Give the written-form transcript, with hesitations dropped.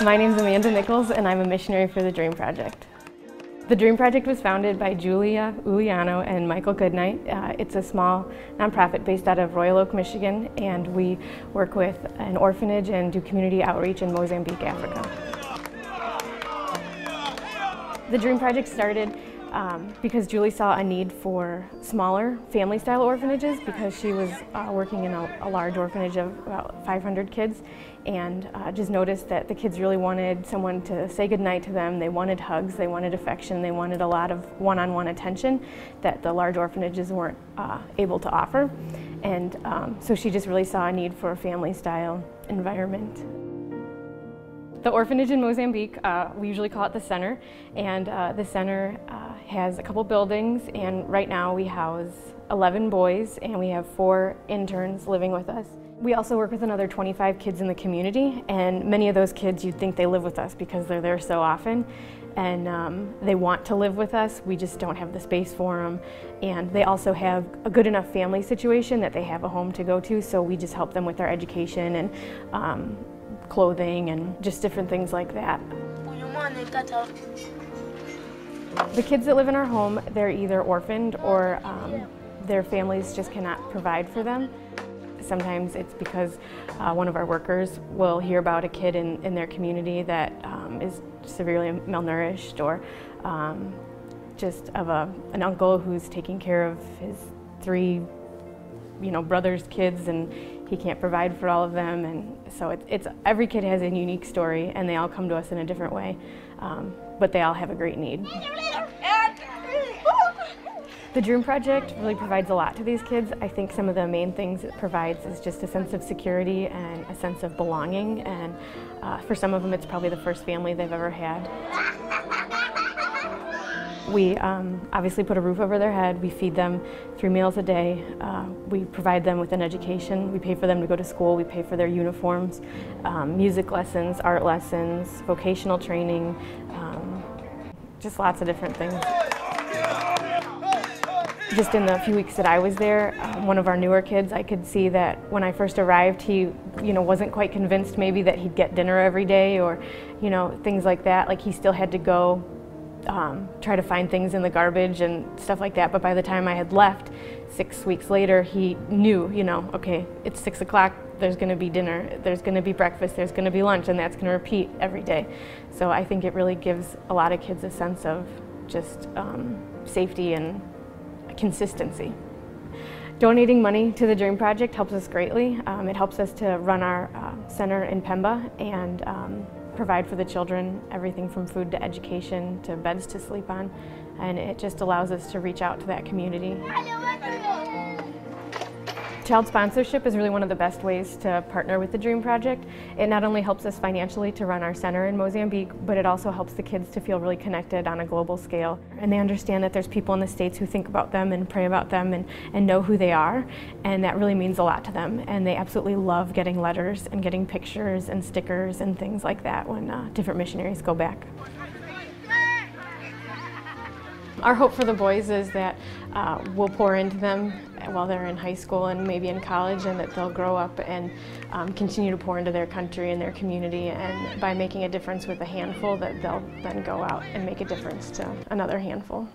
My name is Amanda Nichols and I'm a missionary for the Dream Project. The Dream Project was founded by Julia Uliano and Michael Goodnight. It's a small nonprofit based out of Royal Oak, Michigan, and we work with an orphanage and do community outreach in Mozambique, Africa. The Dream Project started because Julie saw a need for smaller family-style orphanages because she was working in a large orphanage of about 500 kids, and just noticed that the kids really wanted someone to say goodnight to them. They wanted hugs, they wanted affection, they wanted a lot of one-on-one attention that the large orphanages weren't able to offer. And so she just really saw a need for a family-style environment. The orphanage in Mozambique, we usually call it the center, and the center has a couple buildings, and right now we house 11 boys and we have 4 interns living with us. We also work with another 25 kids in the community, and many of those kids you'd think they live with us because they're there so often, and they want to live with us. We just don't have the space for them, and they also have a good enough family situation that they have a home to go to, so we just help them with their education and clothing and just different things like that. The kids that live in our home, they're either orphaned or their families just cannot provide for them. Sometimes it's because one of our workers will hear about a kid in their community that is severely malnourished, or just of an uncle who's taking care of his 3 brothers' kids, and he can't provide for all of them. And so it's every kid has a unique story, and they all come to us in a different way, but they all have a great need. The Dream Project really provides a lot to these kids. I think some of the main things it provides is just a sense of security and a sense of belonging, and for some of them it's probably the first family they've ever had. We obviously put a roof over their head. We feed them 3 meals a day. We provide them with an education. We pay for them to go to school. We pay for their uniforms, music lessons, art lessons, vocational training, just lots of different things. Just in the few weeks that I was there, one of our newer kids, I could see that when I first arrived, he wasn't quite convinced maybe that he'd get dinner every day, or things like that. Like, he still had to go try to find things in the garbage and stuff like that. But by the time I had left, 6 weeks later, he knew, okay, it's 6 o'clock, there's going to be dinner, there's going to be breakfast, there's going to be lunch, and that's going to repeat every day. So I think it really gives a lot of kids a sense of just safety and consistency. Donating money to the Dream Project helps us greatly. It helps us to run our center in Pemba and provide for the children everything from food to education to beds to sleep on, and it just allows us to reach out to that community. Child sponsorship is really one of the best ways to partner with the Dream Project. It not only helps us financially to run our center in Mozambique, but it also helps the kids to feel really connected on a global scale. And they understand that there's people in the States who think about them and pray about them and know who they are, and that really means a lot to them. And they absolutely love getting letters and getting pictures and stickers and things like that when different missionaries go back. Our hope for the boys is that we'll pour into them while they're in high school and maybe in college, and that they'll grow up and continue to pour into their country and their community, and by making a difference with a handful, that they'll then go out and make a difference to another handful.